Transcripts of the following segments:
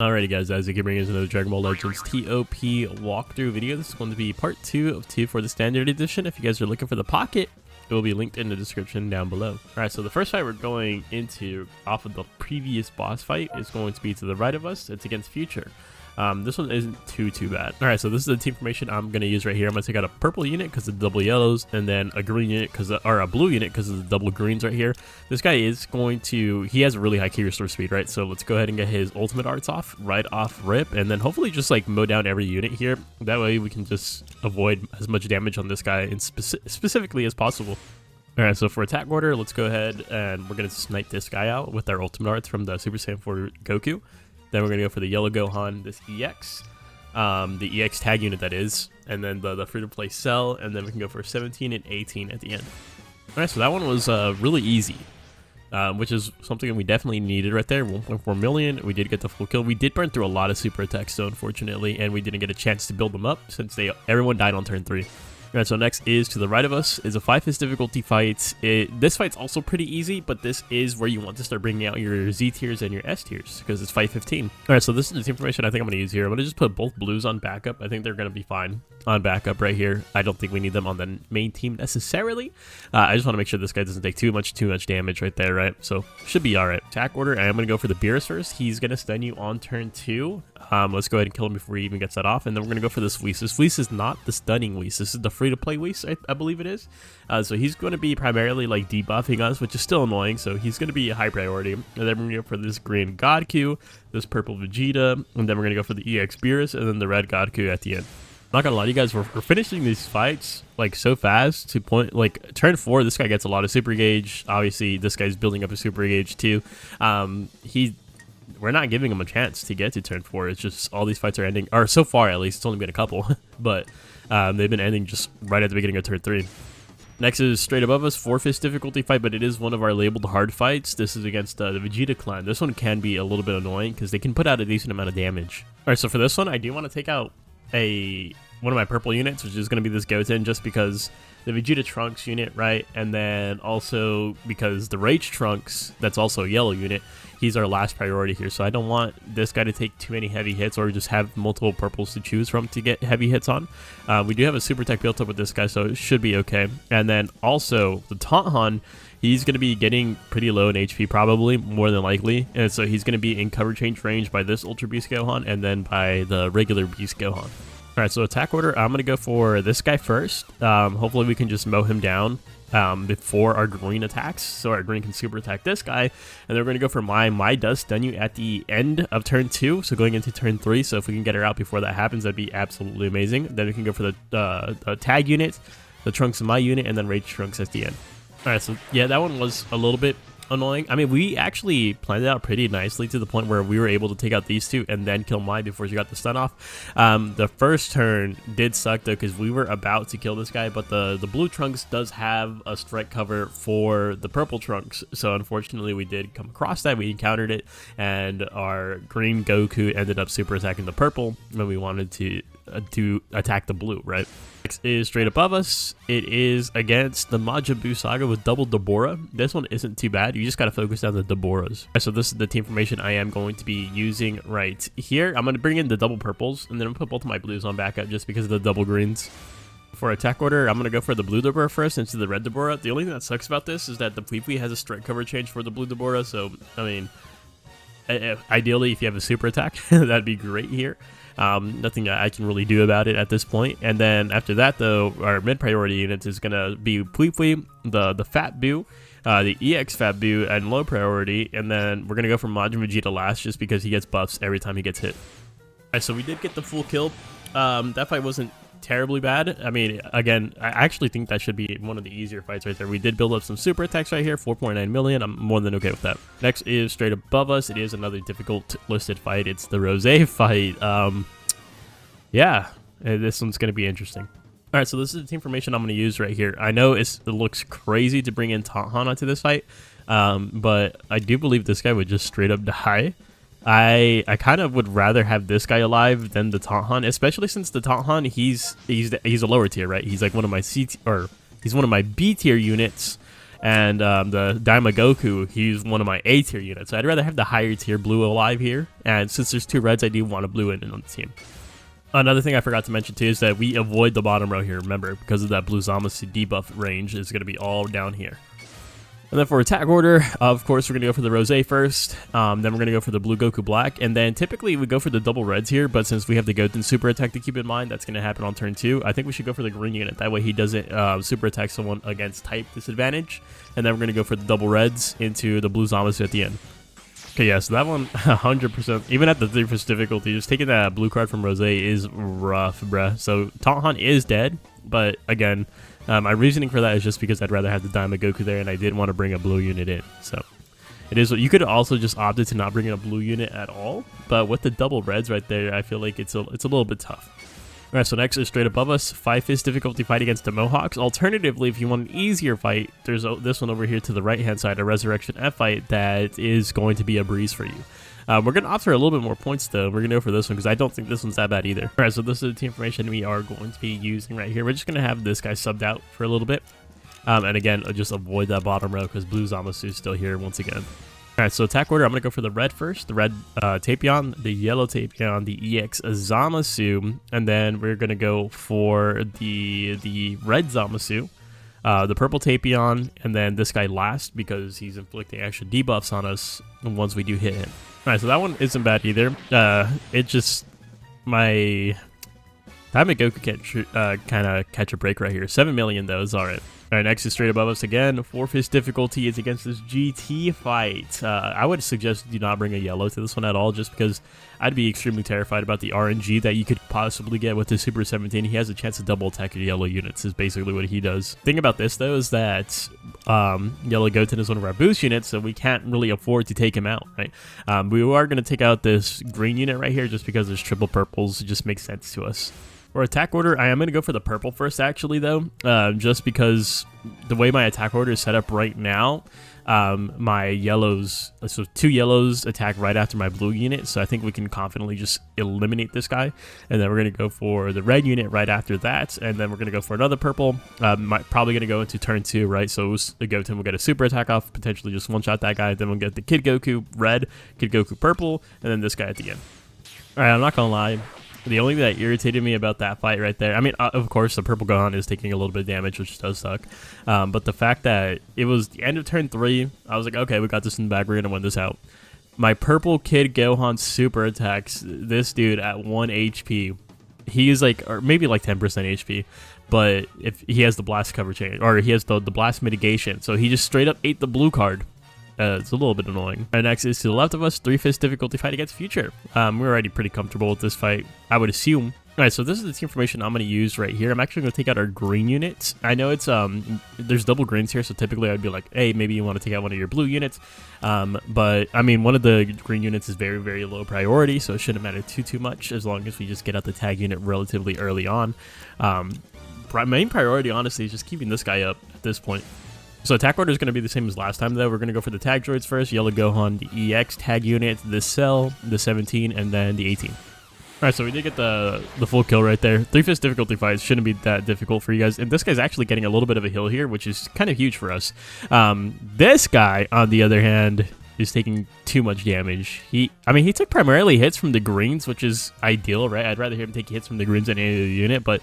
Alrighty guys, as you can bring us another Dragon Ball Legends TOP walkthrough video. This is going to be part 2 of 2 for the standard edition. If you guys are looking for the pocket, it will be linked in the description down below. Alright, so the first fight we're going into off of the previous boss fight is going to be to the right of us. It's against Future. This one isn't too bad. Alright, so this is the team formation I'm going to use right here. I'm going to take out a purple unit because of the double yellows, and then a green unit or a blue unit because of the double greens right here. This guy is going to, he has a really high key restore speed, right? So let's go ahead and get his ultimate arts off, right off rip, and then hopefully just like mow down every unit here. That way we can just avoid as much damage on this guy and specifically as possible. Alright, so for attack order, let's go ahead and we're going to snipe this guy out with our ultimate arts from the Super Saiyan 4 Goku. Then we're going to go for the yellow Gohan, this EX, the EX tag unit that is, and then the free-to-play cell, and then we can go for 17 and 18 at the end. Alright, so that one was really easy, which is something we definitely needed right there. 1.4 million, we did get the full kill. We did burn through a lot of super attacks though, unfortunately, and we didn't get a chance to build them up since everyone died on turn 3. Alright, so next is to the right of us is a 5-hit difficulty fight. This fight's also pretty easy, but this is where you want to start bringing out your Z tiers and your S tiers because it's 515. Alright, so this is the information I think I'm going to use here. I'm going to just put both blues on backup. I think they're going to be fine on backup right here. I don't think we need them on the main team necessarily. I just want to make sure this guy doesn't take too much damage right there, right? So should be alright. Attack order, and I'm going to go for the Beerus first. He's going to stun you on turn 2. Let's go ahead and kill him before he even gets that off, and then we're going to go for this Whis. This Whis is not the stunning Whis. This is the free-to-play Whis, I believe it is. So he's going to be primarily like debuffing us, which is still annoying, so he's going to be a high priority. And then we're going to go for this green Godku, this purple Vegeta, and then we're going to go for the EX Beerus, and then the red Godku at the end. Not gonna lie to you guys, we're finishing these fights like so fast to point, like turn 4, this guy gets a lot of super gauge. Obviously, this guy's building up a super gauge too. We're not giving him a chance to get to turn 4. It's just all these fights are ending, or so far at least, it's only been a couple, but they've been ending just right at the beginning of turn 3. Next is straight above us, 4-fist difficulty fight, but it is one of our labeled hard fights. This is against the Vegeta clan. This one can be a little bit annoying because they can put out a decent amount of damage. Alright, so for this one, I do want to take out one of my purple units, which is going to be this Goten, just because the Vegeta Trunks unit, right? And then also because the Rage Trunks, that's also a yellow unit, he's our last priority here. So I don't want this guy to take too many heavy hits or just have multiple purples to choose from to get heavy hits on. We do have a super tech built up with this guy, so it should be okay. And then also the Tauntaun, he's going to be getting pretty low in HP probably, more than likely. And so he's going to be in cover change range by this Ultra Beast Gohan and then by the regular Beast Gohan. Alright, so attack order, I'm going to go for this guy first. Hopefully we can just mow him down before our green attacks. So our green can super attack this guy. And then we're going to go for my does stun you at the end of turn 2. So going into turn 3. So if we can get her out before that happens, that'd be absolutely amazing. Then we can go for the tag unit, the Trunks of my unit, and then Rage Trunks at the end. Alright, so yeah, that one was a little bit annoying. I mean, we actually planned it out pretty nicely to the point where we were able to take out these two and then kill Mai before she got the stun off. The first turn did suck though because we were about to kill this guy, but the blue Trunks does have a strike cover for the purple Trunks, so unfortunately we did come across that. We encountered it, and our green Goku ended up super attacking the purple when we wanted to attack the blue, right? Next is straight above us. It is against the Majin Buu Saga with double Deborah. This one isn't too bad. You just got to focus on the Deborahs. So this is the team formation I am going to be using right here. I'm going to bring in the double purples, and then I'm going to put both of my blues on backup just because of the double greens. For attack order, I'm going to go for the blue Deborah first into the red Deborah. The only thing that sucks about this is that the Pui has a strike cover change for the blue Deborah, so, I mean, ideally, if you have a super attack, that'd be great here. Nothing that I can really do about it at this point. And then after that, though, our mid-priority units is going to be Pui, the Fat Buu, the EX Fat Buu, and low priority. And then we're going to go for Majin Vegeta last just because he gets buffs every time he gets hit. Alright, so we did get the full kill. That fight wasn't terribly bad. I mean, again, I actually think that should be one of the easier fights right there. We did build up some super attacks right here, 4.9 million. I'm more than okay with that. Next is straight above us. It is another difficult listed fight. It's the Rosé fight. Yeah, this one's going to be interesting. All right, so this is the team formation I'm going to use right here. I know it looks crazy to bring in Tauntaun onto this fight, but I do believe this guy would just straight up die. I kind of would rather have this guy alive than the Tauntaun, especially since the Tauntaun, he's a lower tier, right? He's like one of my he's one of my B tier units, And the Daima Goku, he's one of my A tier units. So I'd rather have the higher tier blue alive here. And since there's 2 reds, I do want a blue in on the team. Another thing I forgot to mention too is that we avoid the bottom row here. Remember, because of that blue Zamasu debuff range is going to be all down here. And then for attack order, of course, we're going to go for the Rosé first. Then we're going to go for the blue Goku Black. And then typically we go for the double reds here. But since we have the Goten super attack to keep in mind, that's going to happen on turn 2. I think we should go for the green unit. That way he doesn't super attack someone against type disadvantage. And then we're going to go for the double reds into the blue Zamasu at the end. Okay, yeah, so that one, 100%, even at the 3th difficulty, just taking that blue card from Rosé is rough, bruh. So, Taunt Hunt is dead, but again, my reasoning for that is just because I'd rather have the Daima Goku there, and I didn't want to bring a blue unit in. So, it is. You could also just opted to not bring in a blue unit at all, but with the double reds right there, I feel like it's a little bit tough. Alright, so next is straight above us, 5th difficulty fight against the Mohawks. Alternatively, if you want an easier fight, there's this one over here to the right-hand side, a Resurrection F fight that is going to be a breeze for you. We're going to opt for a little bit more points, though. We're going to go for this one because I don't think this one's that bad either. Alright, so this is the team information we are going to be using right here. We're just going to have this guy subbed out for a little bit. And again, just avoid that bottom row because blue Zamasu is still here once again. Alright, so attack order, I'm going to go for the red first, the red Tapion, the yellow Tapion, the EX Zamasu, and then we're going to go for the red Zamasu, the purple Tapion, and then this guy last because he's inflicting extra debuffs on us once we do hit him. Alright, so that one isn't bad either. It just, my Daima Goku can't kind of catch a break right here. 7 million though is alright. Alright, next is straight above us again. 4th difficulty is against this GT fight. I would suggest do not bring a yellow to this one at all, just because I'd be extremely terrified about the RNG that you could possibly get with the Super 17. He has a chance to double attack your yellow units, is basically what he does. The thing about this, though, is that Yellow Goten is one of our boost units, so we can't really afford to take him out, right? We are going to take out this green unit right here just because there's triple purples. It just makes sense to us. For attack order, I am going to go for the purple first, actually, though, just because the way my attack order is set up right now, my yellows, so 2 yellows attack right after my blue unit, so I think we can confidently just eliminate this guy, and then we're going to go for the red unit right after that, and then we're going to go for another purple, probably going to go into turn 2, right, so the Goten will get a super attack off, potentially just one-shot that guy, then we'll get the Kid Goku red, Kid Goku purple, and then this guy at the end. Alright, I'm not going to lie. The only thing that irritated me about that fight right there, I mean, of course, the purple Gohan is taking a little bit of damage, which does suck. But the fact that it was the end of turn 3, I was like, okay, we got this in the bag. We're going to win this out. My purple Kid Gohan super attacks this dude at 1 HP. He is like, or maybe like 10% HP. But if he has the blast cover change, or he has the blast mitigation. So he just straight up ate the blue card. It's a little bit annoying. Our next is to the left of us, 3/5 difficulty fight against Future. We're already pretty comfortable with this fight, I would assume. Alright, so this is the team information I'm going to use right here. I'm actually going to take out our green units. I know it's, there's double greens here, so typically I'd be like, hey, maybe you want to take out one of your blue units. But, I mean, one of the green units is very, very low priority, so it shouldn't matter too much as long as we just get out the tag unit relatively early on. Main priority, honestly, is just keeping this guy up at this point. So attack order is going to be the same as last time, though. We're going to go for the tag droids first. Yellow Gohan, the EX tag unit, the Cell, the 17, and then the 18. Alright, so we did get the full kill right there. 3/5 difficulty fights shouldn't be that difficult for you guys. And this guy's actually getting a little bit of a heal here, which is kind of huge for us. This guy, on the other hand, is taking too much damage. He took primarily hits from the greens, which is ideal, right? I'd rather him take hits from the greens than any other unit, but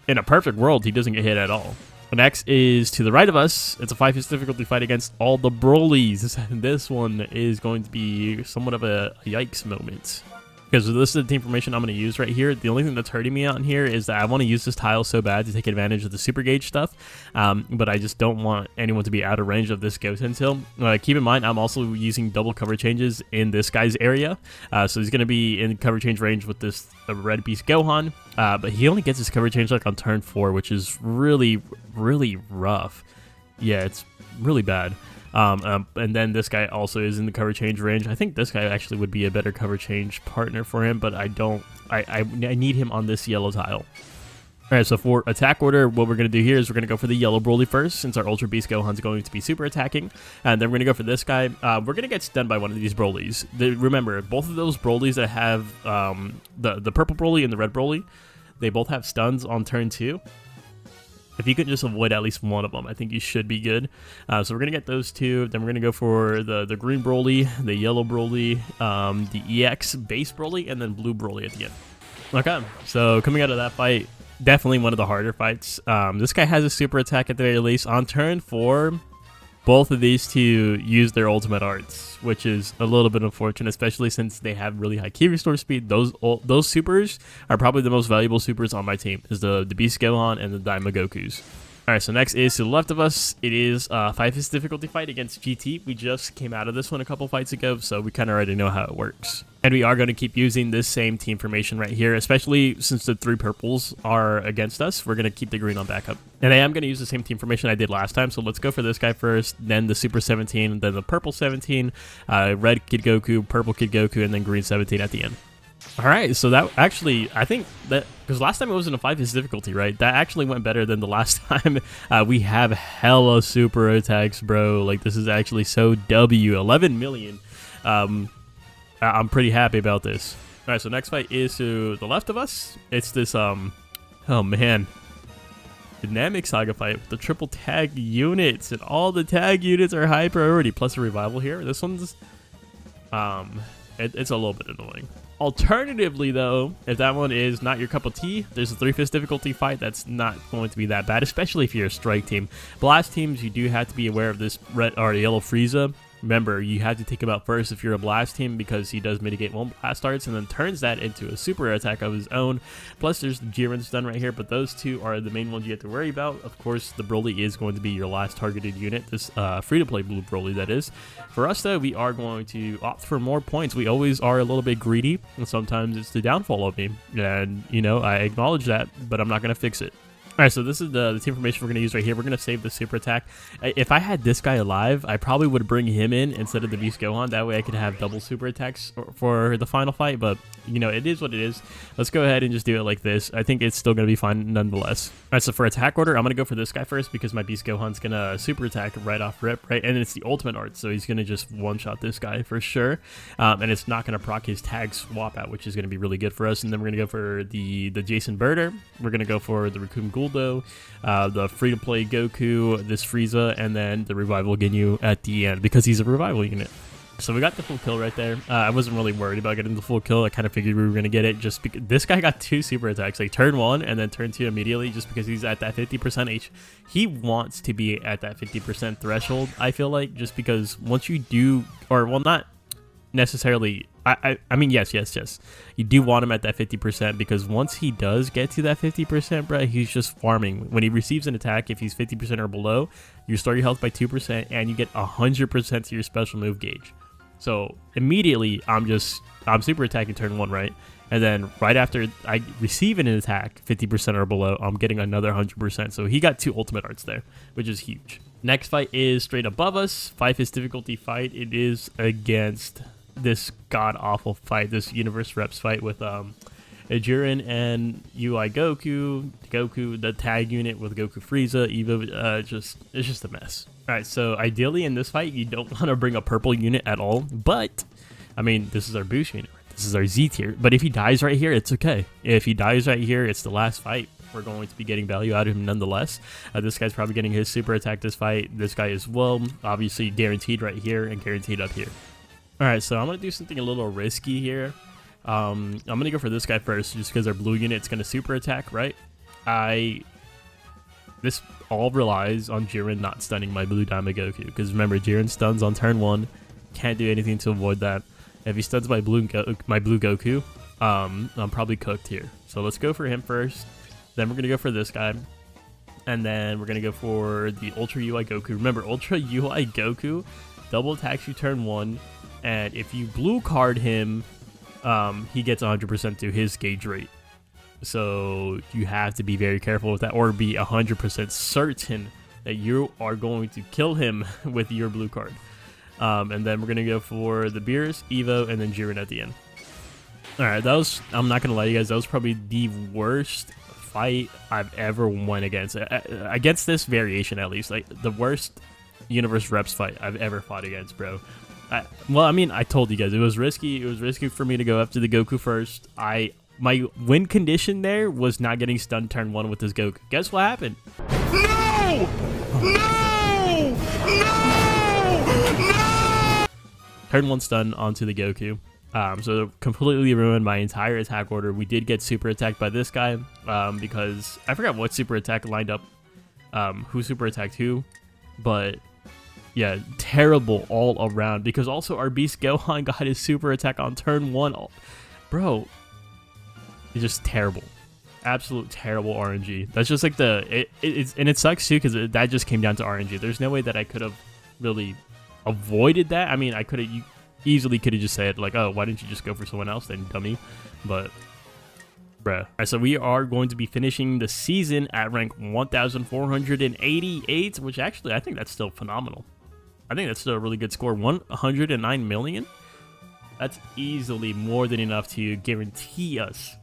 in a perfect world, he doesn't get hit at all. Next is to the right of us. It's a 5/5 difficulty fight against all the Brolys. This one is going to be somewhat of a yikes moment. Because this is the team formation I'm going to use right here. The only thing that's hurting me on here is that I want to use this tile so bad to take advantage of the super gauge stuff. But I just don't want anyone to be out of range of this Goten till. Keep in mind, I'm also using double cover changes in this guy's area. So he's going to be in cover change range with this red beast Gohan. But he only gets his cover change like on turn 4, which is really, really rough. Yeah, it's really bad. And then this guy also is in the cover change range. I think this guy actually would be a better cover change partner for him, but I need him on this yellow tile. Alright, so for attack order, what we're going to do here is we're going to go for the yellow Broly first, since our Ultra Beast Gohan's going to be super attacking. And then we're going to go for this guy. We're going to get stunned by one of these Brolys. Remember, both of those Brolys that have the purple Broly and the red Broly, they both have stuns on turn 2. If you could just avoid at least one of them, I think you should be good. So we're going to get those two. Then we're going to go for the green Broly, the yellow Broly, the EX base Broly, and then blue Broly at the end. Okay, so coming out of that fight, definitely one of the harder fights. This guy has a super attack at the very least. On turn 4, both of these two use their ultimate arts, which is a little bit unfortunate, especially since they have really high key restore speed. Those supers are probably the most valuable supers on my team, is the Beast Gohan and the Daima Gokus. Alright, so next is to the left of us. It is a 5th difficulty fight against GT. We just came out of this one a couple fights ago, so we kind of already know how it works. And we are going to keep using this same team formation right here, especially since the 3 purples are against us. We're going to keep the green on backup. And I am going to use the same team formation I did last time, so let's go for this guy first, then the Super 17, then the Purple 17, Red Kid Goku, Purple Kid Goku, and then Green 17 at the end. Alright, so that actually, I think that, because last time it was in a 5th difficulty, right? That actually went better than the last time. We have hella super attacks, bro. Like, this is actually so W. 11 million. I'm pretty happy about this. Alright, so next fight is to the left of us. It's this, oh man, dynamic Saga fight with the triple tag units. And all the tag units are high priority, plus a revival here. This one's, it's a little bit annoying. Alternatively, though, if that one is not your cup of tea, there's a 3/5 difficulty fight that's not going to be that bad, especially if you're a strike team. Blast teams, you do have to be aware of this red or yellow Frieza. Remember, you have to take him out first if you're a blast team, because he does mitigate 1 blast arts and then turns that into a super attack of his own. Plus, there's the Jiren stun right here, but those two are the main ones you have to worry about. Of course, the Broly is going to be your last targeted unit, this free-to-play blue Broly, that is. For us, though, we are going to opt for more points. We always are a little bit greedy, and sometimes it's the downfall of me. And, you know, I acknowledge that, but I'm not going to fix it. Alright, so this is the team formation we're going to use right here. We're going to save the super attack. If I had this guy alive, I probably would bring him in instead of the Beast Gohan. That way I could have double super attacks for the final fight. But, you know, it is what it is. Let's go ahead and just do it like this. I think it's still going to be fine nonetheless. Alright, so for attack order, I'm going to go for this guy first because my Beast Gohan's going to super attack right off rip, right? And it's the ultimate art, so he's going to just one-shot this guy for sure. And it's not going to proc his tag swap out, which is going to be really good for us. And then we're going to go for the Jason Birder. We're going to go for the Raccoon Guldo, the free-to-play Goku, this Frieza, and then the Revival Ginyu at the end because he's a revival unit. So we got the full kill right there. I wasn't really worried about getting the full kill. I kind of figured we were going to get it just because this guy got 2 super attacks, like turn 1 and then turn 2 immediately, just because he's at that 50% H. He wants to be at that 50% threshold, I feel like, just because once you do, or well, not necessarily, I mean, yes, you do want him at that 50%, because once he does get to that 50%, bro, he's just farming. When he receives an attack, if he's 50% or below, you restore your health by 2% and you get 100% to your special move gauge. So immediately I'm super attacking turn 1, right? And then right after I receive an attack 50% or below, I'm getting another 100%. So he got 2 ultimate arts there, which is huge. Next fight is straight above us. 5th difficulty fight. It is against this god-awful fight, this Universe Reps fight with Jiren and UI Goku, the tag unit with Goku Frieza, Evo, it's just a mess. Alright, so ideally in this fight, you don't want to bring a purple unit at all, but, I mean, this is our boost unit, this is our Z tier, but if he dies right here, it's okay. If he dies right here, it's the last fight. We're going to be getting value out of him nonetheless. This guy's probably getting his super attack this fight. This guy as well, obviously guaranteed right here and guaranteed up here. Alright, so I'm going to do something a little risky here. I'm going to go for this guy first, just because our blue unit's going to super attack, right? This all relies on Jiren not stunning my blue Daima Goku, because remember, Jiren stuns on turn 1, can't do anything to avoid that. If he stuns my blue Goku, I'm probably cooked here. So let's go for him first, then we're going to go for this guy, and then we're going to go for the Ultra UI Goku. Remember, Ultra UI Goku double attacks you turn 1, and if you blue card him, he gets 100% to his gauge rate. So you have to be very careful with that, or be 100% certain that you are going to kill him with your blue card. And then we're going to go for the Beerus, Evo, and then Jiren at the end. Alright, that was, I'm not going to lie to you guys, that was probably the worst fight I've ever won against. Against this variation, at least. Like, the worst Universe Reps fight I've ever fought against, bro. Well, I mean, I told you guys, it was risky. It was risky for me to go after the Goku first. My win condition there was not getting stunned turn 1 with this Goku. Guess what happened? No! No! Turn 1 stun onto the Goku. So completely ruined my entire attack order. We did get super attacked by this guy because I forgot what super attack lined up, who super attacked who, but yeah, terrible all around because also our Beast Gohan got his super attack on turn 1. Bro, it's just terrible. Absolute terrible RNG. That's just like it sucks too because that just came down to RNG. There's no way that I could have really avoided that. I mean, I could have easily could have just said like, oh, why didn't you just go for someone else then, dummy? But bruh. Alright, so we are going to be finishing the season at rank 1488, which actually I think that's still phenomenal. I think that's still a really good score. 109 million. That's easily more than enough to guarantee us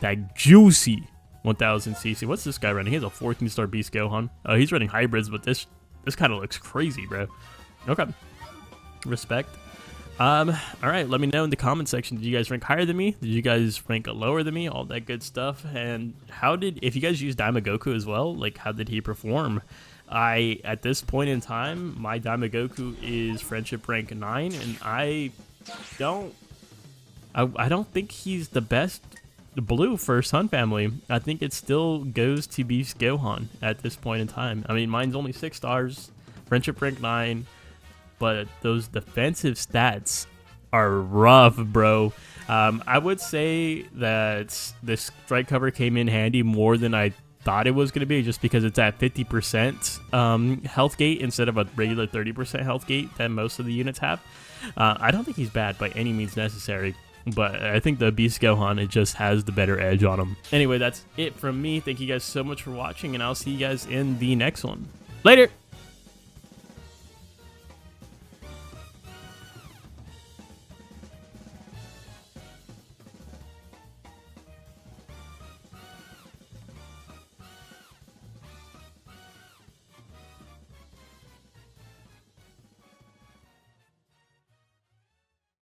that juicy 1000 CC. What's this guy running? He has a 14-star Beast Gohan. Oh, he's running hybrids, but this kind of looks crazy, bro. Okay. Respect. All right, let me know in the comment section. Did you guys rank higher than me? Did you guys rank lower than me? All that good stuff. And if you guys use Goku as well, like how did he perform? At this point in time, my Goku is friendship rank 9, and I don't think he's the best blue for Sun family. I think it still goes to Beast Gohan at this point in time. I mean, mine's only 6 stars, friendship rank 9, but those defensive stats are rough, bro. I would say that this strike cover came in handy more than I thought it was going to be, just because it's at 50% health gate instead of a regular 30% health gate that most of the units have. I don't think he's bad by any means necessary, but I think the Beast Gohan, it just has the better edge on him. Anyway, that's it from me. Thank you guys so much for watching, and I'll see you guys in the next one. Later!